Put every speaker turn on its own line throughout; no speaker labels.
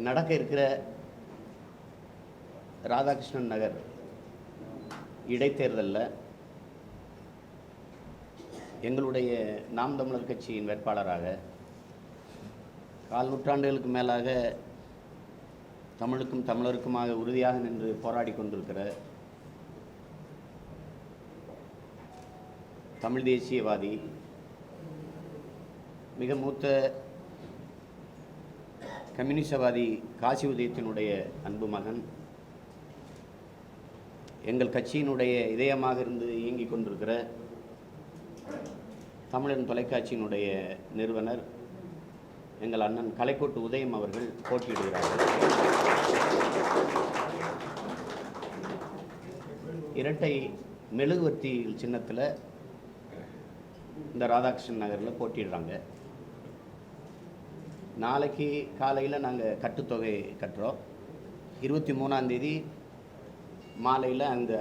நடக்க இருக்கிற ராதாகிருஷ்ணன் நகர் இடைத்தேர்தலில் எங்களுடைய நாம் தமிழர் கட்சியின் வேட்பாளராக கால் நூற்றாண்டுகளுக்கு மேலாக தமிழுக்கும் தமிழருக்குமாக உறுதியாக நின்று போராடி கொண்டிருக்கிற தமிழ் தேசியவாதி, மிக மூத்த கம்யூனிசவாதி காசி உதயத்தினுடைய அன்பு மகன், எங்கள் கட்சியினுடைய இதயமாக இருந்து இயங்கிக் கொண்டிருக்கிற தமிழன் தொலைக்காட்சியினுடைய நிறுவனர் எங்கள் அண்ணன் கலைக்கோட்டு உதயம் அவர்கள் போட்டியிடுகிறார்கள். இரட்டை மெழுகுவர்த்தி சின்னத்தில் இந்த ராதாகிருஷ்ணன் நகரில் போட்டிடுறாங்க. நாளைக்கு காலையில் நாங்கள் கட்டுத்தொகை கட்டுறோம். 23ஆம் தேதி மாலையில் அந்த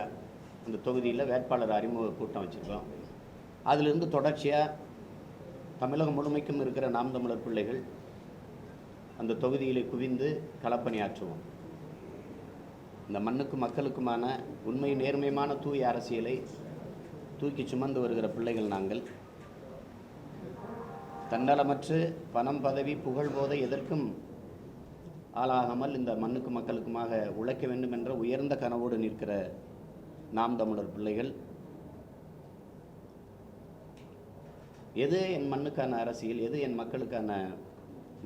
தொகுதியில் வேட்பாளர் அறிமுக கூட்டம் வச்சுருக்கோம். அதிலிருந்து தொடர்ச்சியாக தமிழகம் முழுமைக்கும் இருக்கிற நாம் தமிழர் பிள்ளைகள் அந்த தொகுதியில் குவிந்து களப்பணியாற்றுவோம். இந்த மண்ணுக்கும் மக்களுக்குமான உண்மை நேர்மையான தூய அரசியலை தூக்கி சுமந்து வருகிற பிள்ளைகள் நாங்கள். தன்னலமற்று பணம், பதவி, புகழ், போதை எதற்கும் ஆளாகாமல் இந்த மண்ணுக்கு மக்களுக்குமாக உழைக்க வேண்டும் என்ற உயர்ந்த கனவோடு நிற்கிற நாம் தமிழர் பிள்ளைகள். எது என் மண்ணுக்கான அரசியல், எது என் மக்களுக்கான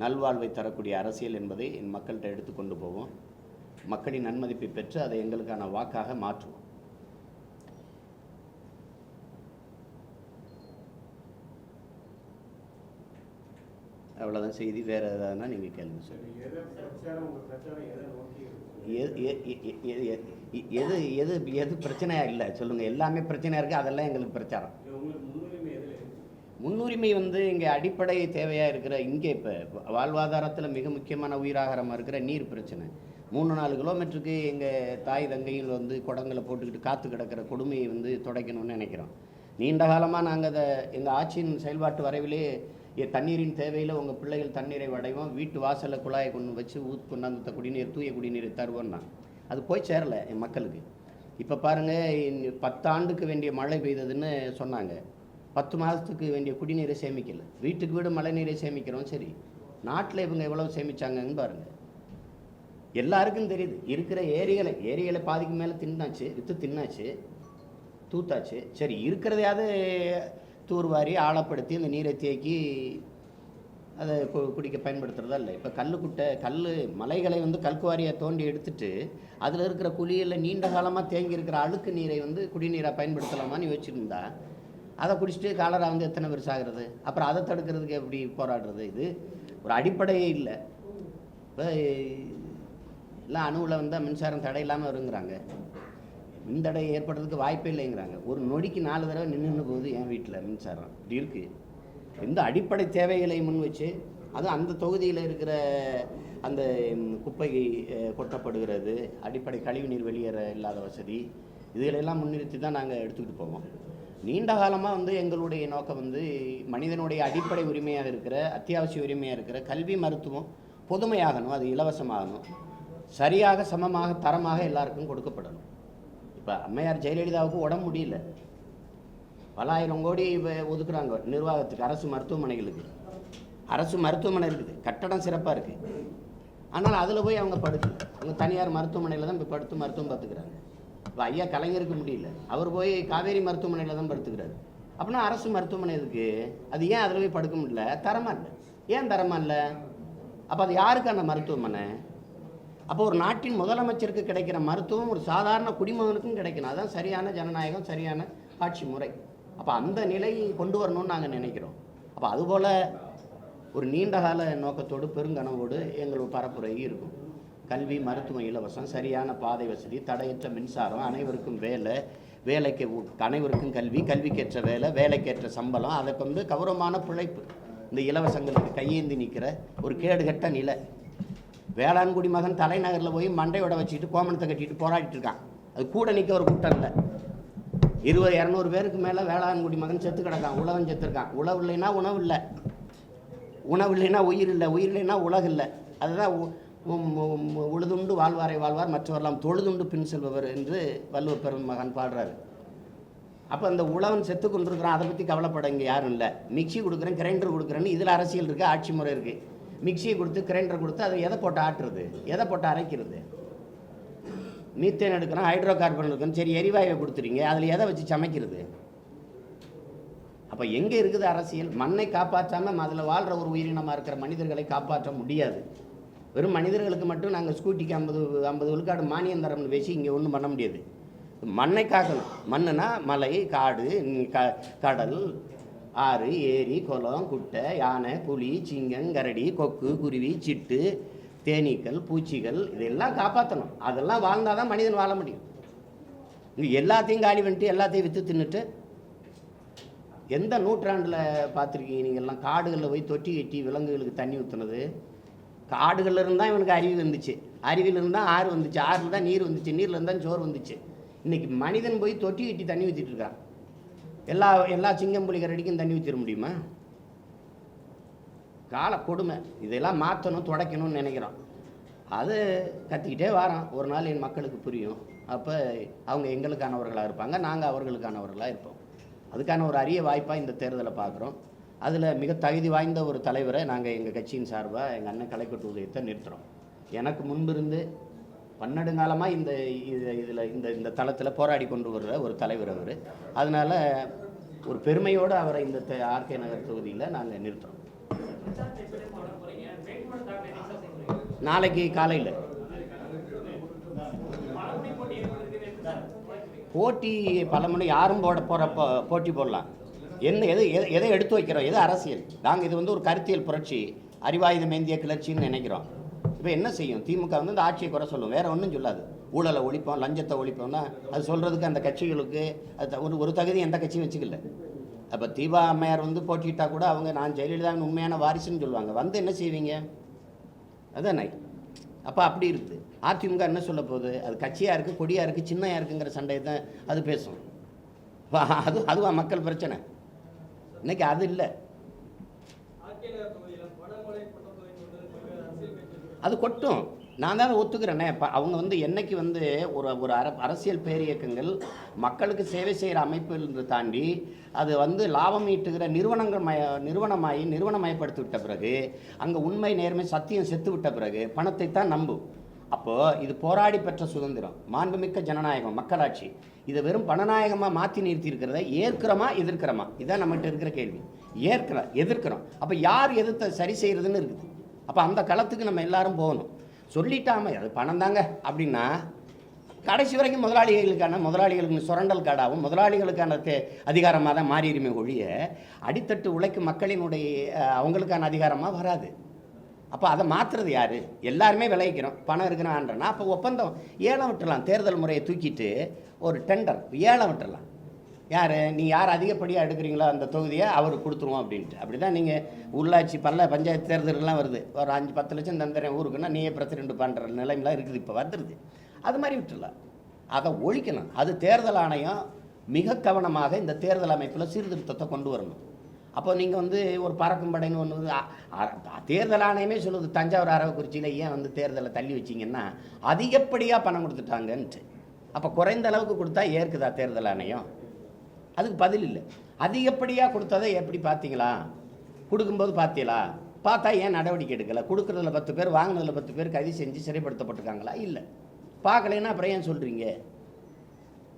நல்வாழ்வை தரக்கூடிய அரசியல் என்பதை என் மக்கள்கிட்ட எடுத்துக்கொண்டு போவோம். மக்களின் நன்மதிப்பை பெற்று அதை எங்களுக்கான வாக்காக மாற்றுவோம். அவ்வளோதான் செய்தி. வேறு எதாவதுனா நீங்கள் கேளுங்க சார். எது பிரச்சனையாக இல்லை சொல்லுங்கள். எல்லாமே பிரச்சனையாக இருக்குது, அதெல்லாம் எங்களுக்கு பிரச்சாரம். முன்னுரிமை இங்கே அடிப்படை தேவையாக இருக்கிற இங்கே இப்போ வாழ்வாதாரத்தில் மிக முக்கியமான உயிராகாரமாக இருக்கிற நீர் பிரச்சனை. 3-4 கிலோமீட்டருக்கு எங்கள் தாய் தங்கையில் குடங்களை போட்டுக்கிட்டு காற்று கிடக்கிற கொடுமையை துடைக்கணும்னு நினைக்கிறோம். நீண்ட காலமாக நாங்கள் அதை எங்கள் ஆட்சியின் செயல்பாட்டு வரைவிலே தண்ணீரின் தேவையில் உங்கள் பிள்ளைகள் தண்ணீரை அடைவோம், வீட்டு வாசலில் குழாயை கொண்டு வச்சு கொண்டாந்து குடிநீர், தூய குடிநீரை தருவோம்னா அது போய் சேரலை என் மக்களுக்கு. இப்போ பாருங்கள், 10 ஆண்டுக்கு வேண்டிய மழை பெய்ததுன்னு சொன்னாங்க. 10 மாதத்துக்கு வேண்டிய குடிநீரை சேமிக்கலை. வீட்டுக்கு வீடு மழை நீரை சேமிக்கிறோம். சரி, நாட்டில் இவங்க எவ்வளவு சேமித்தாங்கன்னு பாருங்கள். எல்லாருக்கும் தெரியுது. இருக்கிற ஏரிகளை பாதிக்கு மேலே தின்னாச்சு, தூத்தாச்சு. சரி, இருக்கிறதையாவது தூர்வாரி ஆழப்படுத்தி அந்த நீரை தேக்கி அதை குடிக்க பயன்படுத்துகிறதா இல்லை. இப்போ மலைகளை கல்குவாரியை தோண்டி எடுத்துட்டு அதில் இருக்கிற குழியில் நீண்ட காலமாக தேங்கி இருக்கிற அழுக்கு நீரை குடிநீராக பயன்படுத்தலாமான்னு யோசிச்சுருந்தா அதை குடிச்சிட்டு காலரா எத்தனை பேர் சாகிறது? அப்புறம் அதை தடுக்கிறதுக்கு எப்படி போராடுறது? இது ஒரு அடிப்படையே இல்லை. இப்போ எல்லாம் அணுவில் மின்சாரம் தடை இல்லாமல் வருங்கிறாங்க. மின்தடை ஏற்படுறதுக்கு வாய்ப்பே இல்லைங்கிறாங்க. ஒரு நொடிக்கு 4 தடவை நின்று போகுது என் வீட்டில் மின்சாரம். இப்படி இருக்குது. இந்த அடிப்படை தேவைகளை முன் வச்சு அதுவும் அந்த தொகுதியில் இருக்கிற அந்த குப்பை கொட்டப்படுகிறது, அடிப்படை கழிவுநீர் வெளியேற இல்லாத வசதி, இதுகளெல்லாம் முன்னிறுத்தி தான் நாங்கள் எடுத்துக்கிட்டு போவோம். நீண்ட காலமாக எங்களுடைய நோக்கம் மனிதனுடைய அடிப்படை உரிமையாக இருக்கிற, அத்தியாவசிய உரிமையாக இருக்கிற கல்வி, மருத்துவம் பொதுமையாகணும், அது இலவசமாகணும், சரியாக சமமாக தரமாக எல்லாருக்கும் கொடுக்கப்படணும். இப்போ அம்மையார் ஜெயலலிதாவுக்கு உடம்பு முடியல, பல 1000 கோடி ஒதுக்குறாங்க நிர்வாகத்துக்கு, அரசு மருத்துவமனைகளுக்கு. அரசு மருத்துவமனை இருக்குது, கட்டடம் சிறப்பாக இருக்குது. ஆனால் அதில் போய் அவங்க அவங்க தனியார் மருத்துவமனையில் தான் போய் படுத்து மருத்துவம் பார்த்துக்கிறாங்க. இப்போ ஐயா கலைஞருக்கு முடியல, அவர் போய் காவேரி மருத்துவமனையில் தான் படுத்துக்கிறாரு. அப்படின்னா அரசு மருத்துவமனை இருக்குது, அது ஏன் அதில் போய் படுக்க முடியல? தரமாக இல்லை. ஏன் தரமாக இல்லை? அப்போ அது யாருக்கான மருத்துவமனை? அப்போ ஒரு நாட்டின் முதலமைச்சருக்கு கிடைக்கிற மருத்துவம் ஒரு சாதாரண குடிமகனுக்கும் கிடைக்கணும். அதுதான் சரியான ஜனநாயகம், சரியான ஆட்சி முறை. அப்போ அந்த நிலையை கொண்டு வரணும்னு நாங்கள் நினைக்கிறோம். அப்போ அதுபோல் ஒரு நீண்டகால நோக்கத்தோடு பெருங்கனவோடு எங்கள் பரப்புரை இருக்கும். கல்வி, மருத்துவம் இலவசம், சரியான பாதை வசதி, தடையற்ற மின்சாரம், அனைவருக்கும் வேலைக்கு அனைவருக்கும் கல்வி, கல்விக்கேற்ற வேலைக்கேற்ற சம்பளம், அதை கௌரவமான பிழைப்பு. இந்த இலவசங்களுக்கு கையேந்தி நிற்கிற ஒரு கேடுகட்ட நிலை. வேளாண்குடி மகன் தலைநகரில் போய் மண்டையோட வச்சுக்கிட்டு கோமணத்தை கட்டிட்டு போராடிட்டு இருக்கான். அது கூட நிற்க ஒரு கூட்டம் இல்லை. 200 பேருக்கு மேலே வேளாண்குடி மகன் செத்து கிடக்கான். உழவன் செத்துருக்கான். உழவு இல்லைன்னா உணவு இல்லை, உணவு இல்லைன்னா உயிர் இல்லை, உயிர் இல்லைன்னா உலகு இல்லை. அதுதான் உழுதுண்டு வாழ்வாரை வாழ்வார் மற்றவரெல்லாம் தொழுதுண்டு பின் செல்பவர் என்று வள்ளுவர் பெருமகன் பாடுறாரு. அப்போ அந்த உழவன் செத்து கொண்டிருக்கிறான், அதை பற்றி கவலைப்பட இங்கே யாரும் இல்லை. மிக்சி கொடுக்குறேன், கிரைண்டர் கொடுக்குறேன்னு இதில் அரசியல் இருக்குது, ஆட்சி முறை இருக்குது. மிக்சியை கொடுத்து கிரைண்டர் கொடுத்து அதை எதை போட்டு ஆட்டுறது, எதை போட்டு அரைக்கிறது? மீத்தேன் எடுக்கிறோம், ஹைட்ரோ கார்பன் எடுக்கணும், சரி எரிவாயுவை கொடுத்துறீங்க, அதில் எதை வச்சு சமைக்கிறது? அப்போ எங்கே இருக்குது அரசியல்? மண்ணை காப்பாற்றாமல் அதில் வாழ்கிற ஒரு உயிரினமாக இருக்கிற மனிதர்களை காப்பாற்ற முடியாது. வெறும் மனிதர்களுக்கு மட்டும் நாங்கள் ஸ்கூட்டிக்கு 50 விழுக்காடு மானியம் தரம்னு பேசி இங்கே ஒன்றும் பண்ண முடியாது. மண்ணை காக்கணும். மண்ணுனா மலை, காடு, கடல், ஆறு, ஏரி, குளம், குட்டை, யானை, புலி, சிங்கம், கரடி, கொக்கு, குருவி, சிட்டு, தேனீக்கள், பூச்சிகள், இதெல்லாம் காப்பாற்றணும். அதெல்லாம் வாழ்ந்தால் தான் மனிதன் வாழ முடியும். இங்கே எல்லாத்தையும் காலி பண்ணிட்டு எல்லாத்தையும் விற்று தின்னுட்டு எந்த நூற்றாண்டில் பார்த்துருக்கீங்க நீங்கள்லாம்? காடுகளில் போய் தொட்டி கட்டி விலங்குகளுக்கு தண்ணி ஊற்றுனது. காடுகளில் இருந்தால் இவனுக்கு அறிவு வந்துச்சு, அறிவில் இருந்தால் ஆறு வந்துச்சு, ஆறில் தான் நீர் வந்துச்சு, நீரில் இருந்தால் சோறு வந்துச்சு. இன்றைக்கி மனிதன் போய் தொட்டி கட்டி தண்ணி ஊற்றிட்டு இருக்கான். எல்லா சிங்கம் புலி கரடிக்கும் தண்ணி ஊற்றிட முடியுமா? கால கொடுமை. இதெல்லாம் மாற்றணும், துடைக்கணும்னு நினைக்கிறோம். அது கத்திக்கிட்டே வரோம். ஒரு நாள் என் மக்களுக்கு புரியும். அப்போ அவங்க எங்களுக்கானவர்களாக இருப்பாங்க, நாங்கள் அவர்களுக்கானவர்களாக இருப்போம். அதுக்கான ஒரு அரிய வாய்ப்பாக இந்த தேர்தலை பார்க்குறோம். அதில் மிக தகுதி வாய்ந்த ஒரு தலைவரை நாங்கள் எங்கள் கட்சியின் சார்பாக எங்கள் அண்ணன் கலைக்கட்டு உதயத்தை நிறுத்துகிறோம். எனக்கு முன்பிருந்து பன்னெடுங்காலமாக இந்த தளத்தில் போராடி கொண்டு வர்ற ஒரு தலைவர் அவர். அதனால் ஒரு பெருமையோடு அவரை இந்த ஆர்கே நகர் தொகுதியில் நாங்கள் நிறுத்துகிறோம். நாளைக்கு காலையில் போட்டி பல மணி யாரும் போகிறப்போ போட்டி போடலாம். எதை எடுத்து வைக்கிறோம்? எது அரசியல்? நாங்கள் இது ஒரு கருத்தியல் புரட்சி, அறிவாயுதம் ஏந்திய கிளர்ச்சின்னு நினைக்கிறோம். இப்போ என்ன செய்யும்? திமுக இந்த ஆட்சியை குறை சொல்லும், வேறு ஒன்றும் சொல்லாது. ஊழலை ஒழிப்போம், லஞ்சத்தை ஒழிப்போம்னா அது சொல்கிறதுக்கு அந்த கட்சிகளுக்கு அது ஒரு தகுதி எந்த கட்சியும் வச்சுக்கல. அப்போ தீபா அம்மையார் போட்டிட்டா கூட அவங்க நான் ஜெயலலிதாவின் உண்மையான வாரிசுன்னு சொல்லுவாங்க. என்ன செய்வீங்க? அதானே. அப்போ அப்படி இருக்குது. அதிமுக என்ன சொல்ல போகுது? அது கட்சியாக இருக்குது, கொடியாக இருக்குது, சின்னையாக இருக்குங்கிற சண்டையை தான் அது பேசும். அதுவா மக்கள் பிரச்சனை? இன்னைக்கு அது இல்லை. அது கொட்டும். நான் தான் ஒத்துக்கிறேனே. அவங்க என்னைக்கு ஒரு அரசியல் பேரியக்கங்கள் மக்களுக்கு சேவை செய்கிற அமைப்பு தாண்டி அது லாபம் ஈட்டுகிற நிறுவனமயப்படுத்தி விட்ட பிறகு, அங்கே உண்மை, நேர்மை, சத்தியம் செத்து விட்ட பிறகு பணத்தை தான் நம்பும். அப்போது இது போராடி பெற்ற சுதந்திரம், மாண்புமிக்க ஜனநாயகம், மக்களாட்சி, இதை வெறும் பணநாயகமாக மாற்றி நிறுத்தி இருக்கிறத ஏற்கிறோமா எதிர்க்கிறோமா? இதுதான் நம்மகிட்ட இருக்கிற கேள்வி. எதிர்க்கிறோம். அப்போ யார் எதிர்த்த சரி செய்கிறதுன்னு இருக்குது. அப்போ அந்த களத்துக்கு நம்ம எல்லாரும் போகணும். சொல்லிட்டாமல் அது பணம் தாங்க அப்படின்னா கடைசி வரைக்கும் முதலாளிகளுக்கு சுரண்டல் காடாகவும் முதலாளிகளுக்கான அதிகாரமாக தான் மாறிடுமே ஒழிய அடித்தட்டு உழைக்கும் மக்களினுடைய அவங்களுக்கான அதிகாரமாக வராது. அப்போ அதை மாற்றுறது யார்? எல்லாருமே விளைவிக்கிறோம், பணம் இருக்குன்னா அப்போ ஒப்பந்தம் ஏலம் விட்டுடலாம். தேர்தல் முறையை தூக்கிட்டு ஒரு டெண்டர் ஏலம் விட்டுடலாம். யார் யார் அதிகப்படியாக எடுக்கிறீங்களோ அந்த தொகுதியை அவருக்கு கொடுத்துருவோம் அப்படின்ட்டு. அப்படி தான் நீங்கள் உள்ளாட்சி பஞ்சாயத்து தேர்தலெலாம் வருது. ஒரு 5-10 லட்சம் தந்துறேன் ஊருக்குன்னா நீயே பிரசிடென்ட் பண்ணுற நிலைமைலாம் இருக்குது. இப்போ வந்துடுது. அது மாதிரி விட்டுடலாம். அதை ஒழிக்கணும். அது தேர்தல் ஆணையம் மிக கவனமாக இந்த தேர்தல் அமைப்பில் சீர்திருத்தத்தை கொண்டு வரணும். அப்போ நீங்கள் ஒரு பறக்கும் படைன்னு ஒன்று தேர்தல் ஆணையமே சொல்லுது. தஞ்சாவூர் அரவக்குறிச்சியில் ஏன் தேர்தலை தள்ளி வச்சிங்கன்னா அதிகப்படியாக பணம் கொடுத்துட்டாங்கன்ட்டு. அப்போ குறைந்த அளவுக்கு கொடுத்தா ஏற்குதா தேர்தல் ஆணையம்? அதுக்கு பதில் இல்லை. அதிகப்படியாக கொடுத்ததை எப்படி பார்த்தீங்களா? கொடுக்கும்போது பார்த்தீங்களா? பார்த்தா ஏன் நடவடிக்கை எடுக்கலை? கொடுக்குறதுல 10 பேர், வாங்கினதில் 10 பேர் கைது செஞ்சு சிறைப்படுத்தப்பட்டிருக்காங்களா? இல்லை. பார்க்கலைன்னா அப்புறம் ஏன் சொல்கிறீங்க?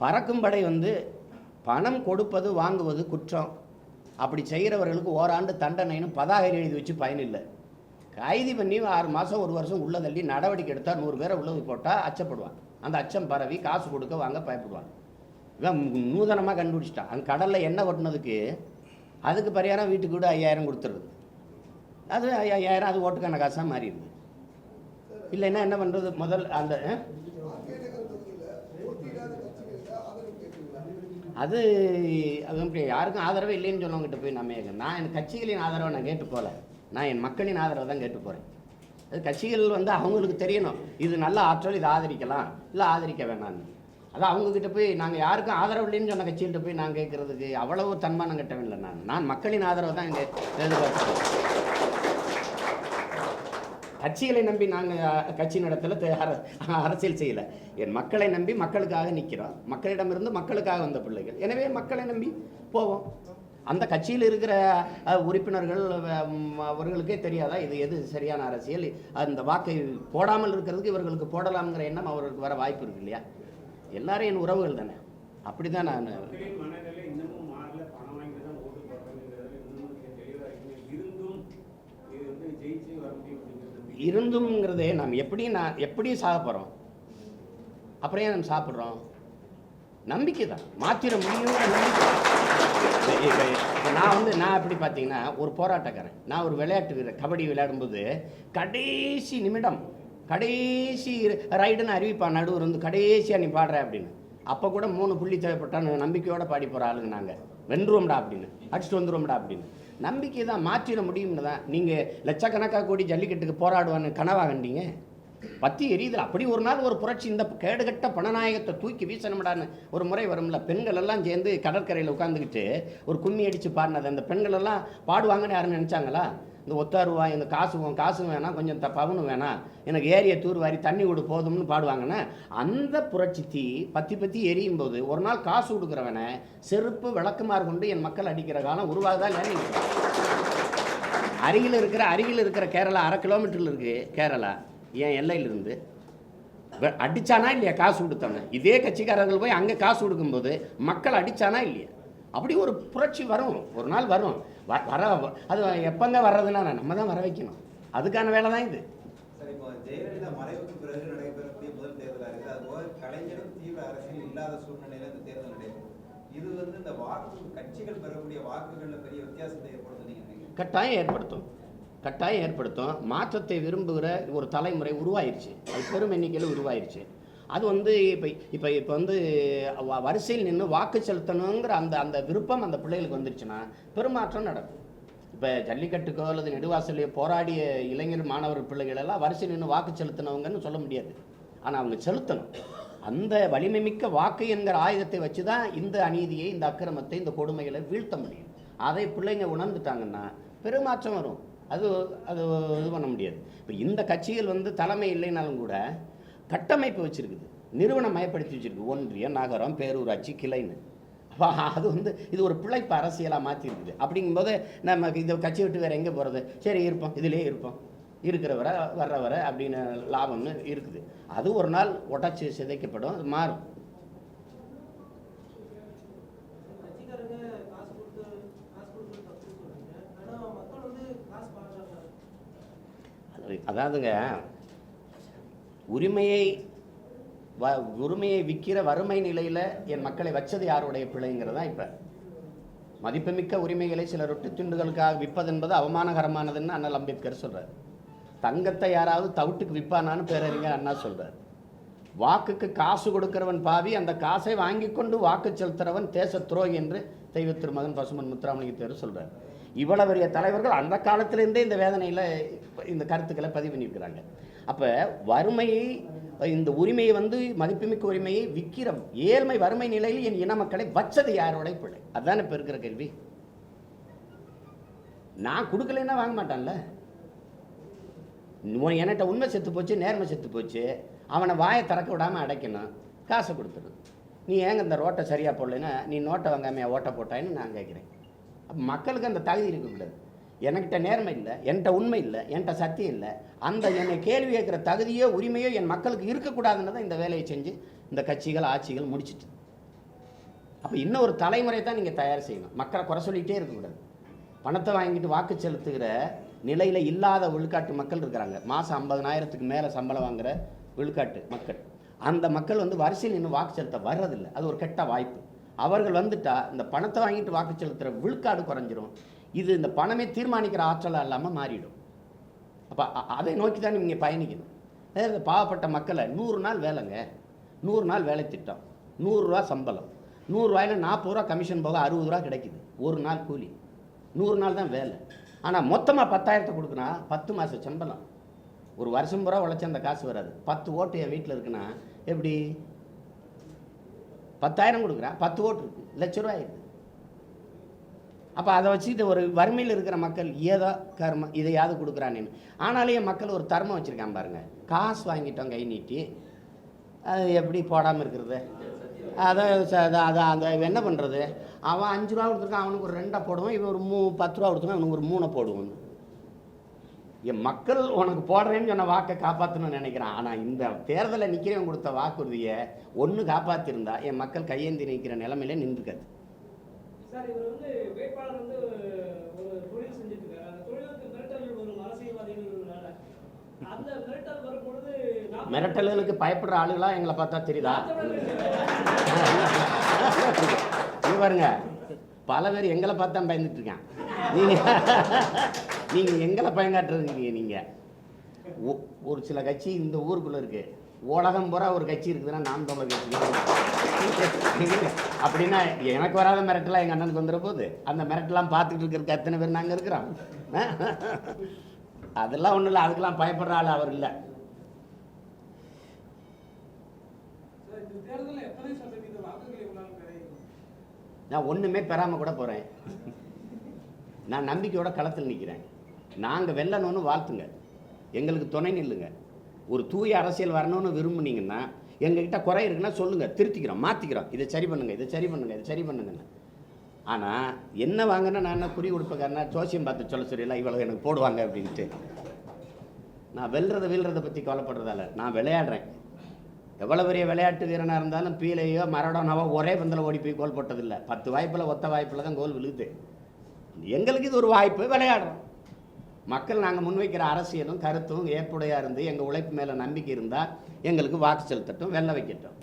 பறக்கும் படை பணம் கொடுப்பது வாங்குவது குற்றம். அப்படி செய்கிறவர்களுக்கு ஓராண்டு தண்டனைன்னு பதாகை எழுதி வச்சு பயனில்லை. கைது பண்ணி 6 மாதம் 1 வருஷம் உள்ள தள்ளி நடவடிக்கை எடுத்தால் 100 பேரை உள்ளது போட்டால் அச்சப்படுவான். அந்த அச்சம் பரவி காசு கொடுக்க வாங்க பயப்படுவான். இவன் நூதனமாக கண்டுபிடிச்சிட்டான். அங்கே கடலில் எண்ணெய் ஒட்டினதுக்கு அதுக்கு பரிகாரம் வீட்டுக்கு கூட 5000 கொடுத்துருது. அது 5000 அது ஓட்டுக்கான காசாக மாறிடுது. இல்லைன்னா என்ன பண்ணுறது? முதல் அது யாருக்கும் ஆதரவே இல்லைன்னு சொன்னவங்ககிட்ட போய் நான் என் கட்சிகளின் ஆதரவை நான் கேட்டு போகல. நான் என் மக்களின் ஆதரவை தான் கேட்டு போகிறேன். அது கட்சிகள் அவங்களுக்கு தெரியணும், இது நல்ல ஆற்றல், இதை ஆதரிக்கலாம் இல்லை ஆதரிக்க வேணான்னு. அதான் அவங்கக்கிட்ட போய் நாங்கள் யாருக்கும் ஆதரவு இல்லைன்னு சொன்ன கட்சிகிட்ட போய் நான் கேட்குறதுக்கு அவ்வளவு தன்மானம் கட்டவே இல்லை. நான் மக்களின் ஆதரவை தான் இங்கே எதிர்பார்க்கிறேன். கட்சிகளை நம்பி நாங்கள் கட்சி நடத்தல அரசியல் செய்யலை. என் மக்களை நம்பி மக்களுக்காக நிற்கிறோம். மக்களிடமிருந்து மக்களுக்காக வந்த பிள்ளைகள். எனவே மக்களை நம்பி போவோம். அந்த கட்சியில் இருக்கிற உறுப்பினர்கள் அவர்களுக்கே தெரியாதா இது எது சரியான அரசியல்? அந்த வாக்கை போடாமல் இருக்கிறதுக்கு இவர்களுக்கு போடலாம்ங்கிற எண்ணம் அவர்களுக்கு வர வாய்ப்பு இருக்கு இல்லையா? எல்லாரும் என் உறவுகள் தானே. அப்படிதான் நான் இருந்தும்ங்கிறதே நாம் எப்படி சாக போகிறோம்? அப்புறம் ஏன் நம்ம சாப்பிட்றோம்? நம்பிக்கை தான் மாற்றிட முடியுங்கிற நம்பிக்கை. நான் எப்படி பார்த்தீங்கன்னா ஒரு போராட்டக்காரன், நான் ஒரு விளையாட்டு வீரர். கபடி விளையாடும்போது கடைசி நிமிடம் கடைசி ரைடுன்னு அறிவிப்பான் நடுவர் வந்து, கடைசியாக நீ பாடுற அப்படின்னு. அப்போ கூட 3 புள்ளி தேவைப்பட்டான்னு நம்பிக்கையோடு பாடி போகிற ஆளுங்க நாங்கள். வென்றுவோம்டா அப்படின்னு, அடிச்சுட்டு வந்துடுவோம்டா அப்படின்னு. நம்பிக்கை தான் மாற்றிட முடியும்னு தான். நீங்கள் லட்சக்கணக்காக கூடி ஜல்லிக்கட்டுக்கு போராடுவான்னு கனவா கண்டீங்க? பற்றி எரியுதில் அப்படி ஒரு நாள் ஒரு புரட்சி, இந்த கேடுகட்ட பணநாயகத்தை தூக்கி வீசணும்டான்னு ஒரு முறை வரும்ல. பெண்கள் எல்லாம் சேர்ந்து கடற்கரையில் உட்காந்துக்கிட்டு ஒரு கும்மி அடித்து பாடினது அந்த பெண்கள் எல்லாம் பாடுவாங்கன்னு யாரும் நினச்சாங்களா? இந்த ஒத்தாருவா, இந்த காசு வேணாம், கொஞ்சம் பவுனு வேணாம், எனக்கு ஏரிய தூர் வாரி தண்ணி கொடு போதும்னு பாடுவாங்கன்னா, அந்த புரட்சி தீ பற்றி எரியும் போது ஒரு நாள் காசு கொடுக்குறவனை செருப்பு விளக்குமாறு கொண்டு என் மக்கள் அடிக்கிற காலம் உருவாகுதான் இல்லைன்னு. அருகில் இருக்கிற கேரளா 1/2 கிலோமீட்டரில் இருக்குது. கேரளா என் எல்லையிலிருந்து அடித்தானா இல்லையா காசு கொடுத்தவன? இதே கட்சிக்காரர்கள் போய் அங்கே காசு கொடுக்கும்போது மக்கள் அடித்தானா இல்லையா? அப்படி ஒரு புரட்சி வரும், ஒரு நாள் வரும். வர அது எப்பங்க வர்றதுன்னா நம்ம தான் வர வைக்கணும். அதுக்கான வேலை தான் இது.
சார், இப்போ ஜெயலலிதா மறைவுக்கு பிறகு நடைபெறக்கூடிய முதல் தேர்தலாக இருக்குது. அதுபோக கலைஞரும் தீவிர அரசியல் இல்லாத சூழ்நிலையில் இந்த தேர்தல் நடைபெறும். இது இந்த கட்சிகள் பெறக்கூடிய வாக்குகளில் பெரிய வித்தியாசத்தை ஏற்படுத்தும் நீங்கள் நினைக்கிறீங்க?
கட்டாயம் ஏற்படுத்தும். மாற்றத்தை விரும்புகிற ஒரு தலைமுறை உருவாயிருச்சு. அது பெரும் எண்ணிக்கையில் உருவாயிருச்சு. அது இப்போ வரிசையில் நின்று வாக்கு செலுத்தணுங்கிற அந்த விருப்பம் அந்த பிள்ளைகளுக்கு வந்துருச்சுன்னா பெருமாற்றம் நடக்கும். இப்போ ஜல்லிக்கட்டுக்கோ அல்லது நெடுவாசலையோ போராடிய இளைஞர் மாணவர் பிள்ளைகள் எல்லாம் வரிசையில் நின்று வாக்கு செலுத்தினவங்கன்னு சொல்ல முடியாது. ஆனால் அவங்க செலுத்தணும். அந்த வலிமை மிக்க வாக்கு என்கிற ஆயுதத்தை வச்சு தான் இந்த அநீதியை, இந்த அக்கிரமத்தை, இந்த கொடுமைகளை வீழ்த்த முடியும். அதை பிள்ளைங்க உணர்ந்துட்டாங்கன்னா பெருமாற்றம் வரும். அது இது பண்ண முடியாது. இப்போ இந்த கட்சிகள் தலைமை இல்லைனாலும் கூட கட்டமைப்பு வச்சுருக்குது, நிறுவனம் மயப்படுத்தி வச்சுருக்கு. ஒன்றியம், நகரம், பேரூராட்சி, கிளைன்னு. அது இது ஒரு பிழைப்பு அரசியலாக மாற்றிருக்குது. அப்படிங்கும்போது நம்ம இந்த கட்சி விட்டு வேறு எங்கே போகிறது? சரி இருப்போம், இதிலே இருப்போம், இருக்கிறவரை வர்றவரை அப்படின்னு லாபம்னு இருக்குது. அது ஒரு நாள் உடச்சி சிதைக்கப்படும், அது மாறும். அதாவதுங்க, உரிமையை விற்கிற வறுமை நிலையில் என் மக்களை வச்சது யாருடைய பிழைங்கிறதா? இப்போ மதிப்புமிக்க உரிமைகளை சில ரொட்டி துண்டுகளுக்காக விற்பது என்பது அவமானகரமானதுன்னு அண்ணல் அம்பேத்கர் சொல்கிறார். தங்கத்தை யாராவது தவிட்டுக்கு விற்பானான்னு பேரறிஞர் அண்ணா சொல்கிறார். வாக்குக்கு காசு கொடுக்கிறவன் பாவி, அந்த காசை வாங்கி கொண்டு வாக்கு செலுத்துறவன் தேச துரோகி என்று தெய்வ திருமகன் பசுமன் முத்துராமலிங்க தேவர் சொல்கிறார். இவ்வளவு பெரிய தலைவர்கள் அந்த காலத்திலேருந்தே இந்த வேதனையில் இந்த கருத்துக்களை பதிவு பண்ணியிருக்கிறாங்க. அப்போ வறுமையை, இந்த உரிமையை மதிப்புமிக்க உரிமையை விற்கிற ஏழ்மை வறுமை நிலையில் என் இன மக்களை வச்சது யாரோடைய பிள்ளை? அதுதான் இப்போ இருக்கிற கேள்வி. நான் கொடுக்கலைன்னா வாங்க மாட்டான்ல. என்கிட்ட உண்மை செத்து போச்சு, நேர்மை செத்து போச்சு, அவனை வாயை திறக்க விடாமல் அடைக்கணும், காசை கொடுத்துடும். நீ ஏங்க இந்த ரோட்டை சரியாக போடலைன்னா நீ நோட்டை வாங்காமையா ஓட்டை போட்டாயின்னு நான் கேட்குறேன். அப்போ மக்களுக்கு அந்த தகுதி இருக்கக்கூடாது. என்கிட்ட நேர்மை இல்லை, என்கிட்ட உண்மை இல்லை, என்கிட்ட சத்தியம் இல்லை, அந்த என்னை கேள்வி கேட்குற தகுதியோ உரிமையோ என் மக்களுக்கு இருக்கக்கூடாதுன்னு தான் இந்த வேலையை செஞ்சு இந்த கட்சிகள் ஆட்சிகள் முடிச்சிட்டு. அப்போ இன்னும் ஒரு தலைமுறை தான் நீங்கள் தயார் செய்யணும். மக்களை குறை சொல்லிகிட்டே இருக்கக்கூடாது. பணத்தை வாங்கிட்டு வாக்கு செலுத்துகிற நிலையில் இல்லாத விழுக்காட்டு மக்கள் இருக்கிறாங்க. மாதம் 50,000க்கு மேலே சம்பளம் வாங்குகிற விழுக்காட்டு மக்கள். அந்த மக்கள் வரிசையில் இன்னும் வாக்கு செலுத்த வர்றதில்லை. அது ஒரு கெட்ட வாய்ப்பு. அவர்கள் வந்துட்டால் இந்த பணத்தை வாங்கிட்டு வாக்கு செலுத்துகிற விழுக்காடு குறைஞ்சிரும். இது இந்த பணமே தீர்மானிக்கிற ஆற்றலாக இல்லாமல் மாறிடும். அப்போ அதை நோக்கி தான் நீங்கள் பயணிக்கணும். இந்த பாவப்பட்ட மக்களை 100 நாள் வேலைங்க, 100 நாள் வேலை திட்டம், 100 ரூபா சம்பளம், 100 ரூபாயில் 40 ரூபா கமிஷன் போக 60 ரூபா கிடைக்குது ஒரு நாள் கூலி. 100 நாள் தான் வேலை. ஆனால் மொத்தமாக 10,000 கொடுக்குனா 10 மாத சம்பளம். ஒரு வருஷம் பூரா உழைச்சி அந்த காசு வராது. 10 ஓட்டு என் வீட்டில் இருக்குன்னா எப்படி? 10,000 கொடுக்குறேன், 10 ஓட்டு இருக்குது, 1,00,000 ரூபாய் இருக்குது. அப்போ அதை வச்சுக்கிட்டு ஒரு வறுமையில் இருக்கிற மக்கள் ஏதோ கர்மம் இதையாவது கொடுக்குறானேன்னு. ஆனாலே மக்கள் ஒரு தர்மம் வச்சுருக்கான் பாருங்கள். காசு வாங்கிட்டோம் கை நீட்டி, அது எப்படி போடாமல் இருக்கிறது? அதை அதை என்ன பண்ணுறது? அவன் 5 ரூபா கொடுத்துருக்கான், அவனுக்கு ஒரு 2 போடுவான், இவன் ஒரு 10 ரூபா கொடுத்துருக்கான், அவனுக்கு ஒரு 3 போடுவான். என் மக்கள் உனக்கு போடுறேன்னு சொன்ன வாக்கை காப்பாற்றணும்னு நினைக்கிறான். ஆனால் இந்த தேர்தலில் நிற்கிறவன் கொடுத்த வாக்குறுதியை ஒன்று காப்பாற்றிருந்தா என் மக்கள் கையேந்தி நிற்கிற நிலைமையில நின்றுக்காது.
சார், இவர் வந்து வேட்பாளர் வந்து ஒரு தொழில் செஞ்சுட்டு இருக்காரு. அந்த தொழிலுக்கு மிரட்டல்கள் வரும் அரசியல்வாதிகள்னால. அந்த மிரட்டல் வரும்பொழுது
மிரட்டல்களுக்கு பயப்படுற ஆளுகளா எங்களை பார்த்தா தெரியுதா? நீ பாருங்க, பல பேர் எங்களை பார்த்தா பயந்துட்டு இருக்கான். நீங்கள் எங்களை பயங்காட்டுறதுங்க. நீங்கள் ஒரு சில கட்சி இந்த ஊருக்குள்ளே இருக்குது, உலகம் பூரா ஒரு கட்சி இருக்குதுன்னா நாம் தமிழர் கட்சி. அப்படின்னா எனக்கு வராத மிரட்டலாம் எங்கள் அண்ணனுக்கு வந்துட போகுது. அந்த மிரட்டெல்லாம் பார்த்துக்கிட்டு இருக்கிற எத்தனை பேர் நாங்கள் இருக்கிறோம்? அதெல்லாம் ஒன்றும் இல்லை, அதுக்கெல்லாம் பயப்படுற ஆள் அவர் இல்லை. நான் ஒன்றுமே பெறாமல் கூட போகிறேன். நான் நம்பிக்கையோட களத்தில் நிற்கிறேன். நாங்கள் வெல்லணும்னு வாழ்த்துங்க, எங்களுக்கு துணை நில்லுங்க. ஒரு தூய அரசியல் வரணும்னு விரும்புனீங்கன்னா எங்ககிட்ட குறை இருக்குன்னா சொல்லுங்கள், திருத்திக்கிறோம், மாற்றிக்கிறோம், இதை சரி பண்ணுங்கள், இதை சரி பண்ணுங்கள், இதை சரி பண்ணுங்கன்னு. ஆனால் என்ன வாங்கினா நான் என்ன குறி கொடுப்பேக்காரனா ஜோசியம் பார்த்து சொல்ல சொல்லிடலாம் இவ்வளோ எனக்கு போடுவாங்க அப்படின்ட்டு. நான் வீழ்றதை பற்றி கவலைப்படுறதால நான் விளையாடுறேன். எவ்வளோ பெரிய விளையாட்டு வீரனாக இருந்தாலும் பீலையோ மரடோனாவோ ஒரே பந்தில் ஓடி போய் கோல் போட்டதில்லை. 10 வாய்ப்பில் ஒத்த வாய்ப்பில் தான் கோல் விழுகுது. எங்களுக்கு இது ஒரு வாய்ப்பு, விளையாடுறோம். மக்கள் நாங்கள் முன்வைக்கிற அரசியலும் கருத்தும் ஏற்புடையாக இருந்து எங்கள் உழைப்பு மேலே நம்பிக்கை இருந்தால் எங்களுக்கு வாக்கு செலுத்தட்டும், வெல்ல வைக்கட்டும்.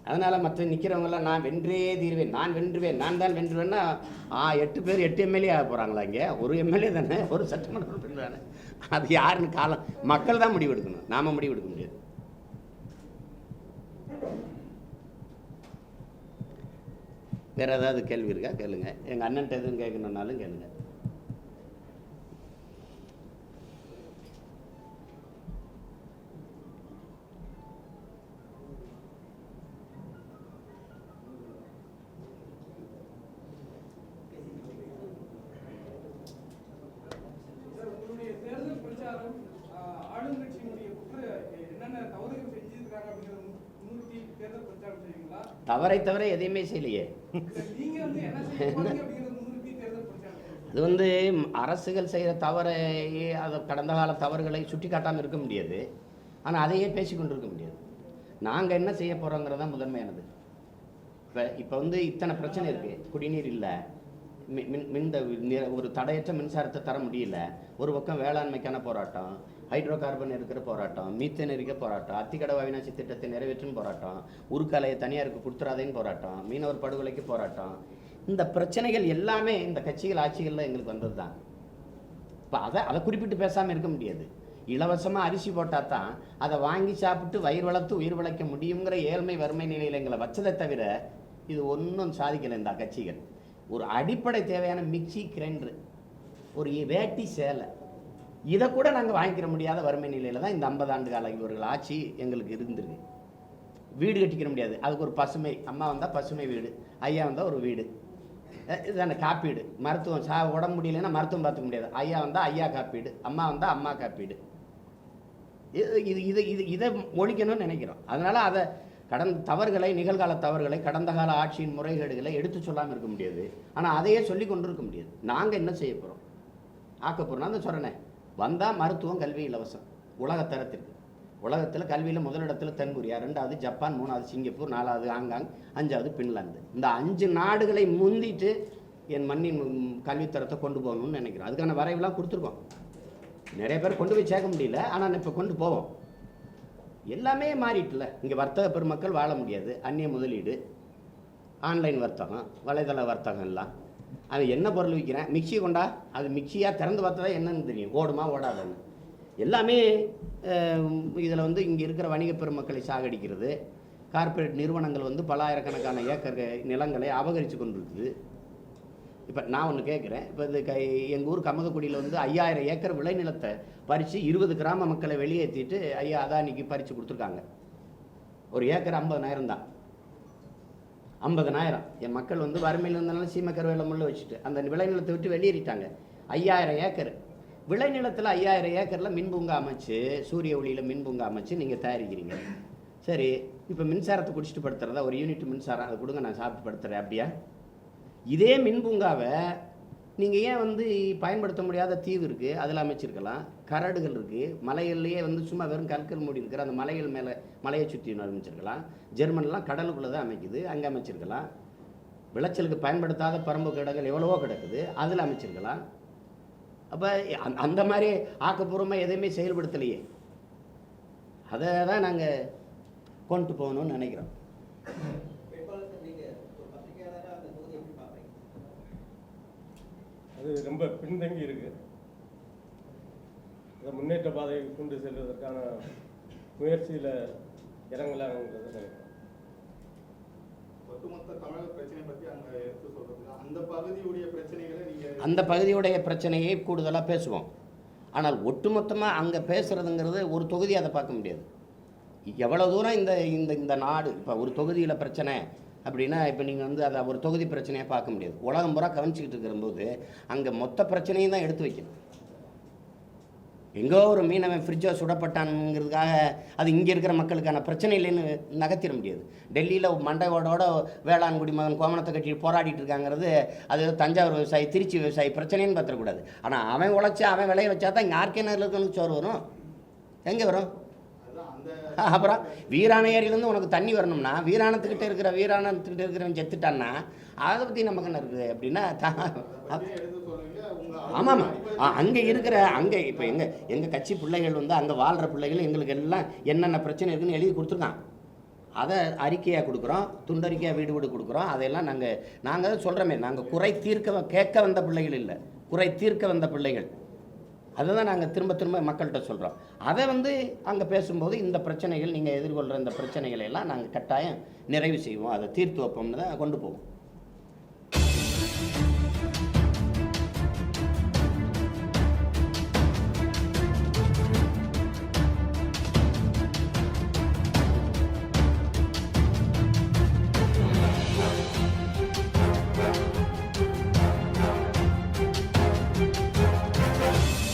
அதனால் மற்ற நிற்கிறவங்களாம் நான் வென்றே தீர்வேன், நான் வென்றுவேன், நான் தான் வென்றுவேன்னா 8 பேர் 8 எம்எல்ஏ ஆக போகிறாங்களா? இங்கே ஒரு எம்எல்ஏ தானே, ஒரு சட்டமன்ற உறுப்பினர் தானே. அது யாருன்னு காலம் மக்கள் தான் முடிவெடுக்கணும், நாம் முடிவெடுக்க முடியாது. வேறு ஏதாவது கேள்வி இருக்கா? கேளுங்க. எங்கள் அண்ணன்ட்ட எதுவும் கேட்கணுன்னாலும் கேளுங்க. தவறை தவிர எதையுமே செய்யலையே. அது வந்து அரசுகள் செய்கிற தவறை, அதை கடந்த கால தவறுகளை சுட்டி காட்டாமல் இருக்க முடியாது. ஆனால் அதையே பேசிக்கொண்டு இருக்க முடியாது. நாங்கள் என்ன செய்ய போகிறோங்கிறது தான் முதன்மையானது. இப்போ வந்து இத்தனை பிரச்சனை இருக்குது. குடிநீர் இல்லை, ஒரு தடையற்ற மின்சாரத்தை தர முடியல. ஒரு பக்கம் வேளாண்மைக்கான போராட்டம், ஹைட்ரோ கார்பன் இருக்கிற போராட்டம், மீத்தேன் இருக்க போராட்டம், அத்திக்கடவு அவிநாசி திட்டத்தை நிறைவேற்றும் போராட்டம், உருக்காலையை தனியாருக்கு கொடுத்துறாதேன்னு போராட்டம், மீனவர் படுகொலைக்கு போராட்டம். இந்த பிரச்சனைகள் எல்லாமே இந்த கட்சிகள் ஆட்சிகளில் எங்களுக்கு வந்தது தான். இப்போ அதை குறிப்பிட்டு பேசாமல் இருக்க முடியாது. இலவசமாக அரிசி போட்டால் தான் அதை வாங்கி சாப்பிட்டு வயிறு வளர்த்து உயிர் வளைக்க முடியுங்கிற ஏழ்மை வறுமை நிலையில் எங்களை வச்சதை தவிர இது ஒன்றும் சாதிக்கலை இந்த கட்சிகள். ஒரு அடிப்படை தேவையான மிக்சி, கிரைண்டரு, ஒரு வேட்டி, சேலை, இதை கூட நாங்கள் வாங்கிக்கிற முடியாத வறுமை நிலையில் தான் இந்த 50 ஆண்டு கால இவர்கள் ஆட்சி எங்களுக்கு இருந்துருக்கு. வீடு கட்டிக்கிற முடியாது, அதுக்கு ஒரு பசுமை, அம்மா வந்தால் பசுமை வீடு, ஐயா வந்தால் ஒரு வீடு, இதுதான காப்பீடு. மருத்துவம் உடம்பு முடியலைன்னா மருத்துவம் பார்த்துக்க முடியாது, ஐயா வந்தால் ஐயா காப்பீடு, அம்மா வந்தால் அம்மா காப்பீடு. இதை ஒழிக்கணும்னு நினைக்கிறோம். அதனால் அதை தவறுகளை, நிகழ்கால தவறுகளை, கடந்த கால ஆட்சியின் முறைகேடுகளை எடுத்து சொல்லாமல் இருக்க முடியாது. ஆனால் அதையே சொல்லி கொண்டு இருக்க முடியாது. நாங்கள் என்ன செய்ய போகிறோம், ஆக்க போகிறோம். நான் தான் சொல்கிறேனே, வந்தால் மருத்துவம், கல்வி இலவசம், உலகத்தரத்திற்கு. உலகத்தில் கல்வியில் முதலிடத்தில் தென்கொரியா, 2வது ஜப்பான், 3வது சிங்கப்பூர், 4வது ஹாங்காங், 5வது பின்லாந்து. இந்த 5 நாடுகளை முந்திட்டு என் மண்ணின் கல்வித்தரத்தை கொண்டு போகணும்னு நினைக்கிறோம். அதுக்கான வரைவெல்லாம் கொடுத்துருக்கோம். நிறைய பேர் கொண்டு போய் சேர்க்க முடியல, ஆனால் இப்போ கொண்டு போவோம். எல்லாமே மாறிட்டுல. இங்கே வர்த்தக பெருமக்கள் வாழ முடியாது. அந்நிய முதலீடு, ஆன்லைன் வர்த்தகம், வலைதள வர்த்தகம் எல்லாம். அவன் என்ன பொருள் விற்கிறேன், மிக்சி கொண்டா, அது மிக்சியாக திறந்து பார்த்தா தான் என்னன்னு தெரியும், ஓடுமா ஓடாதுன்னு. எல்லாமே இதில் வந்து இங்கே இருக்கிற வணிக பெருமக்களை சாகடிக்கிறது. கார்ப்பரேட் நிறுவனங்கள் வந்து பல ஆயிரக்கணக்கான ஏக்கர் நிலங்களை அபகரித்து கொண்டிருக்குது. இப்போ நான் ஒன்று கேட்குறேன். இப்போ இந்த எங்கள் ஊர் கமதக்குடியில் வந்து 5000 ஏக்கர் விளைநிலத்தை பறித்து 20 கிராம மக்களை வெளியேற்றிட்டு ஐயா அதானிக்கு பறித்து கொடுத்துருக்காங்க. ஒரு ஏக்கர் 50,000 தான். 50,000 என் மக்கள் வந்து வறுமையில் இருந்தாலும் சீமக்கருவேல முள்ள வச்சுட்டு அந்த விளைநிலத்தை விட்டு வெளியேறிட்டாங்க. 5000 ஏக்கர் விளைநிலத்தில் 5000 ஏக்கரில் மின்பூங்கா அமைச்சு, சூரிய ஒளியில் மின்பூங்கா அமைச்சு நீங்கள் தயாரிக்கிறீங்க. சரி, இப்போ மின்சாரத்தை குடிச்சிட்டு படுத்துறதா, ஒரு யூனிட் மின்சாரம் அதை கொடுங்க நான் சாப்பிட்டு படுத்துறேன் அப்படியா? இதே மின்பூங்காவை நீங்கள் ஏன் வந்து பயன்படுத்த முடியாத தீவு இருக்குது அதில் அமைச்சிருக்கலாம், கரடுகள் இருக்குது, மலைகள்லேயே வந்து சும்மா வெறும் கற்கள் மூடி இருக்கிற அந்த மலைகள் மேலே மலையை சுற்றி அமைச்சிருக்கலாம். ஜெர்மன்லாம் கடலுக்குள்ளே தான் அமைக்குது, அங்கே அமைச்சிருக்கலாம். விளைச்சலுக்கு பயன்படுத்தாத பரம்பு இடங்கள் எவ்வளவோ கிடக்குது, அதில் அமைச்சிருக்கலாம். அப்போ அந்த மாதிரி ஆக்கப்பூர்வமாக எதையுமே செயல்படுத்தலையே. அதை தான் நாங்கள் கொண்டு போகணும்னு நினைக்கிறோம்.
அது ரொம்ப பின்தங்கி இருக்கு. அதை முன்னேற்ற பாதையை கொண்டு செல்வதற்கான முயற்சியில் இறங்கலாங்கிறத நினைக்கிறேன்.
ஒட்டுமொத்த தமிழக பிரச்சனை பற்றி அங்கே எடுத்து சொல்றதுக்கு அந்த பகுதியுடைய பிரச்சனைகளை நீங்கள்
அந்த பகுதியுடைய பிரச்சனையை கூடுதலாக பேசுவோம். ஆனால் ஒட்டுமொத்தமாக அங்கே பேசுகிறதுங்கிறது ஒரு தொகுதி அதை பார்க்க முடியாது. எவ்வளோ தூரம் இந்த இந்த இந்த நாடு இப்போ ஒரு தொகுதியில் பிரச்சனை அப்படின்னா இப்போ நீங்கள் வந்து அதை ஒரு தொகுதி பிரச்சனையாக பார்க்க முடியாது. உலகம் பூரா கவனிச்சிக்கிட்டு இருக்கிறபோது அங்கே மொத்த பிரச்சனையும் தான் எடுத்து வைக்கணும். எங்கோ ஒரு மீனவன் ஃப்ரிட்ஜை சுடப்பட்டானுங்கிறதுக்காக அது இங்கே இருக்கிற மக்களுக்கான பிரச்சனை இல்லைன்னு நகர்த்திட முடியாது. டெல்லியில் மண்டையோட வேளாண் குடிமகன் கோமணத்தை கட்டி போராடிட்டு இருக்காங்கிறது அது தஞ்சாவூர் விவசாயி, திருச்சி விவசாயி பிரச்சனைன்னு பார்த்துடக்கூடாது. ஆனால் அவன் உழைச்சி அவன் விளைய வச்சா தான் இங்கே ஆர்கே நகருக்கு சோறு வரும். எங்கே வரும்? அப்புறம் வீராண ஏரியிலேருந்து உனக்கு தண்ணி வரணும்னா வீராணத்துக்கிட்ட இருக்கிறவன் செத்துட்டான்னா அதை பற்றி நமக்கு என்ன இருக்குது அப்படின்னா ஆமாம். அங்கே இருக்கிற இப்போ எங்கள் கட்சி பிள்ளைகள் வந்து அங்கே வாழ்கிற பிள்ளைகள் எங்களுக்கு எல்லாம் என்னென்ன பிரச்சனை இருக்குன்னு எழுதி கொடுத்துருக்கான். அதை அறிக்கையாக கொடுக்குறோம், துண்டறிக்கையாக வீடு வீடு கொடுக்குறோம். அதையெல்லாம் நாங்கள் சொல்கிறோமே, நாங்கள் குறை தீர்க்க கேட்க வந்த பிள்ளைகள் இல்லை, குறை தீர்க்க வந்த பிள்ளைகள். அதை தான் நாங்கள் திரும்ப திரும்ப மக்கள்கிட்ட சொல்கிறோம். அதை வந்து அங்கே பேசும்போது இந்த பிரச்சனைகள் நீங்கள் எதிர்கொள்கிற இந்த பிரச்சனைகளை எல்லாம் நாங்கள் கட்டாயம் நிறைவு செய்வோம், அதை தீர்த்து வைப்போம்னு தான் கொண்டு போவோம்.